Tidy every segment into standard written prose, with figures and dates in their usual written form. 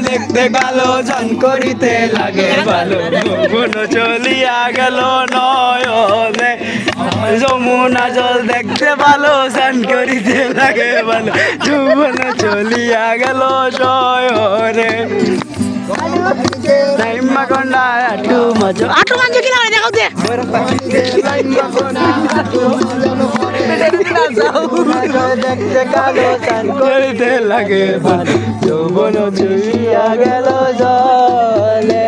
দেখতে ভালো জন করিতে লাগে ভালো চলিয়া গেল নয়নে যমুনা জল দেখতে ভালো জন করিতে লাগে ভালো যৌবন চলিয়া গেল শয়নে লাইমা কোনা আটু মজো কি লাগে দেখাও দে দেখতে কালো জন করিতে লাগে ভালো যৌবন চলিয়া গেল জলে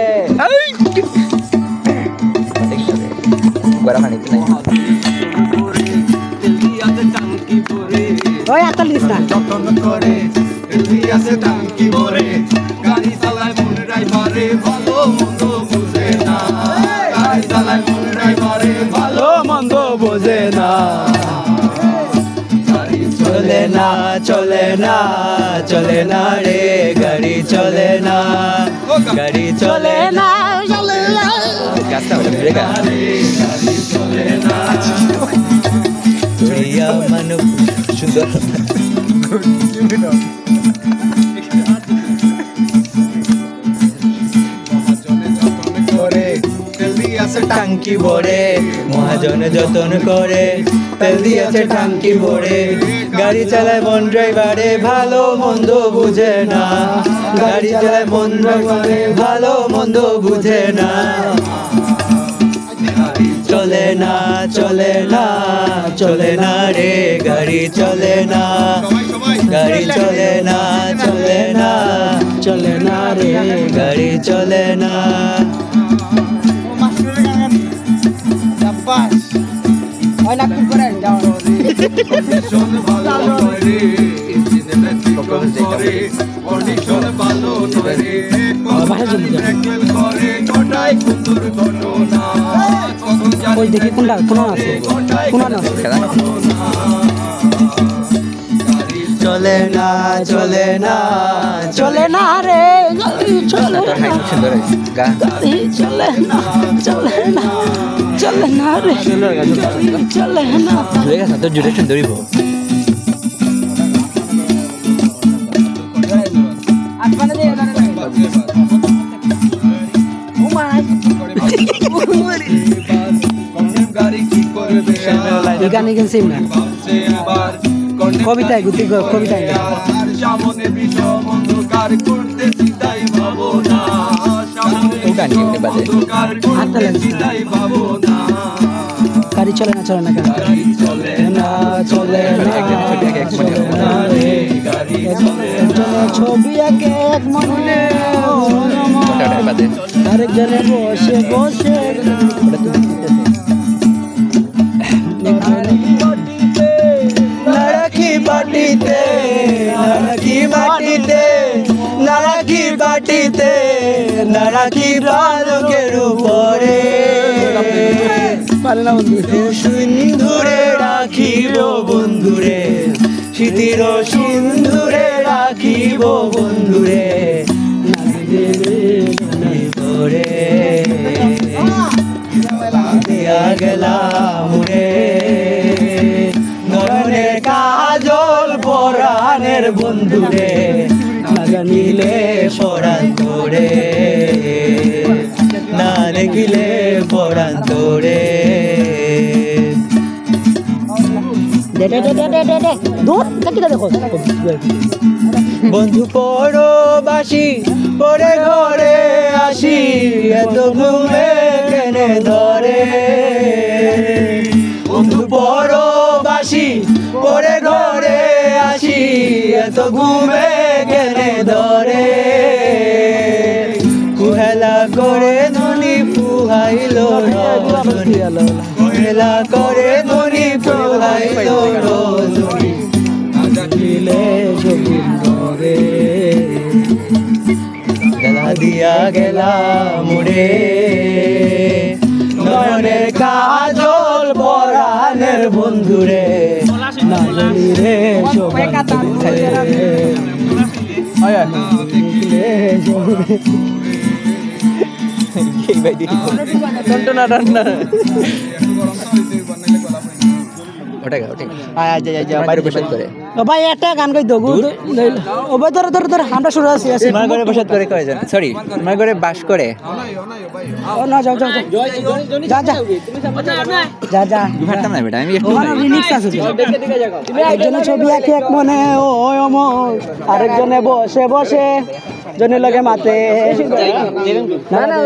ওই আতল দিস না যতন করে এলিয়াসে টাঙ্কি ভরে গাড়ি চালায় মন ড্রাইভারে ভালো মন্দ বুঝে না গাড়ি চালায় মন ড্রাইভারে ভালো মন্দ বুঝে না গাড়ি চলে না চলে না চলে না রে গাড়ি চলে না গাড়ি চলে না চলে না গাড়ি চলে না প্রিয়া মানব সুন্দর টাঙ্কি ভরে মহাজন যতন করে তেল দিয়েছে টাঙ্কি ভরে গাড়ি চালায় মন ড্রাইভারে ভালো মন্দ বুঝে না গাড়ি চালায় মন ড্রাইভারে ভালো মন্দ বুঝে না চলে না চলে না চলে না রে গাড়ি চলে না গাড়ি চলে না চলে না চলে না রে গাড়ি চলে না দেখি কোনটা কোন আছে চলে না চলে না চলে না রে চলে চলে না চলে না চলে না রে চলে না তো জুড়ে সুন্দরী গানে গেছি না কবিতায় গুতি কবিতায় সামনে বিষম অন্ধকার করতে চিন্তাই ভাবনা সামনে গাড়ি চলে না চলে না গাড়ি চলে না চলে না ছবি আঁকে এক মনে আরেকজনে বসে বসে নারাকি বাটিতে নারাকি বাটিতে নারাকি বাটিতে নারাকি বালকের উপরে সিন্ধুরে রাখিব বন্ধুরে স্মৃতির সিন্ধুরে রাখিব বন্ধুরে করে দিয়া গেলাম রে নয়নের কাজল পরাণের বন্ধুরে না জানিলে পরাণ তোরে না দেখিলে পরাণ তোরে বন্ধু পরবাসী পরে ঘরে আসি এত ঘুমে কেনে ধরে বন্ধু পরবাসী পরে ঘরে আসি এত ঘুমে কেনে ধরে কুহেলা করে ধনী ফুহাইল কুহেলা করে ধনী ফুহাইল রজনী দিলে জমিরে গলা দিয়া গেলা মুড়ে নয়নের কাজল বন্ধুরে না জানি রে ভাই একটা গান কই দগু ও ভাই ধরে ধরে ধরে আমরা শুরু আছি তোমার ঘরে বসত করে কয়জন সরি তোমার ঘরে বাস করে ও না যাও যাও যা যা যা যা পারতাম না বেটা আমি একটু ওখানে রিমিক্স আছে একজনের ছবি আঁকে এক মনে ও অমর আরেকজনে বসে বসে জনের লগে মাতে না না